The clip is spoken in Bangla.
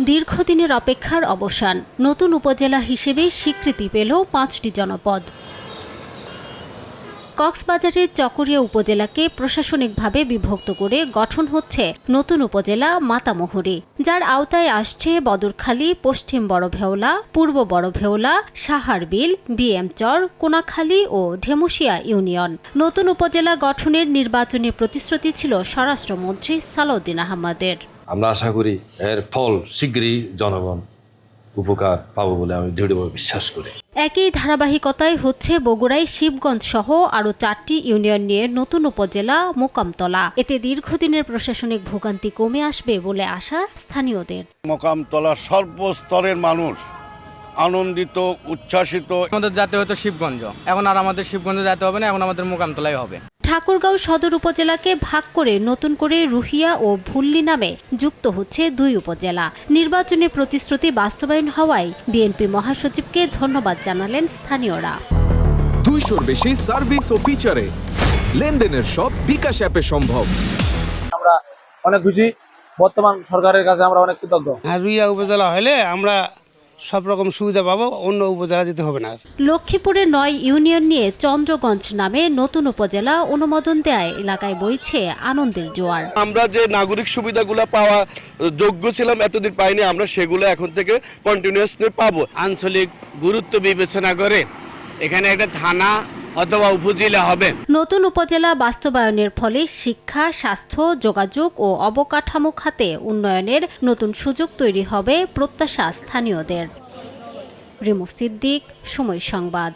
দীর্ঘদিনের অপেক্ষার অবসান, নতুন উপজেলা হিসেবে স্বীকৃতি পেল ৫টি জনপদ। কক্সবাজারের চকরিয়া উপজেলাকে প্রশাসনিকভাবে বিভক্ত করে গঠন হচ্ছে নতুন উপজেলা মাতামুহুরী, যার আওতায় আসছে বদরখালী, পশ্চিম বড়ভেওলা, পূর্ব বড়ভেওলা, সাহারবিল, বিএমচর, কোনাখালী ও ঢেমুশিয়া ইউনিয়ন। নতুন উপজেলা গঠনের নির্বাচনী প্রতিশ্রুতি ছিল স্বরাষ্ট্রমন্ত্রী সালাউদ্দিন আহমদের। আমরা আশা করি এর ফল শীঘ্রই জনগণ উপকার পাবো বলে আমি দৃঢ়ভাবে বিশ্বাস করি। একই ধারাবাহিকতায় হচ্ছে বগুড়ায় শিবগঞ্জ সহ আরও 4টি ইউনিয়ন নিয়ে নতুন উপজেলা মোকামতলা। এতে দীর্ঘদিনের প্রশাসনিক ভোগান্তি কমে আসবে বলে আশা স্থানীয়দের। মোকামতলা সর্বস্তরের মানুষ আনন্দিত, উচ্ছ্বাসিত। আমাদের যেতে হতো শিবগঞ্জ, এখন আর আমাদের শিবগঞ্জে যেতে হবে না, এখন আমাদের মোকামতলাই হবে। ঠাকুরগাঁও সদর উপজেলাকে ভাগ করে নতুন করে রুহিয়া ও ভুল্লি নামে যুক্ত হচ্ছে 2 উপজেলা। নির্বাচনী প্রতিশ্রুতি বাস্তবায়ন হওয়ায় বিএনপি মহাসচিবকে ধন্যবাদ জানালেন স্থানীয়রা। 200-র বেশি সার্ভিস ও ফিচারে লেনদেনের সব বিকাশ অ্যাপে সম্ভব। আমরা অনেক খুশি, বর্তমান সরকারের কাছে আমরা অনেক কৃতজ্ঞ। রুইয়া উপজেলা হলে আমরা সব রকম সুবিধা পাবো, অন্য উপজেলা যেতে হবে না। লক্ষ্মীপুরে 9 ইউনিয়ন নিয়ে চন্দ্রগঞ্জ নামে নতুন উপজেলা অনুমোদন দেয় এলাকায় বইছে আনন্দের জোয়ার। আমরা যে নাগরিক সুবিধাগুলো পাওয়া যোগ্য ছিলাম এতদিন পাইনি, আমরা সেগুলো এখন থেকে কন্টিনিউয়াসলি পাবো। আঞ্চলিক গুরুত্ব বিবেচনা করে এখানে একটা থানা অথবা উপজেলা হবে। নতুন উপজেলা বাস্তবায়নের ফলে শিক্ষা, স্বাস্থ্য, যোগাযোগ ও অবকাঠামো খাতে উন্নয়নের নতুন সুযোগ তৈরি হবে প্রত্যাশা স্থানীয়দের। রিমু সিদ্দিক, সময় সংবাদ।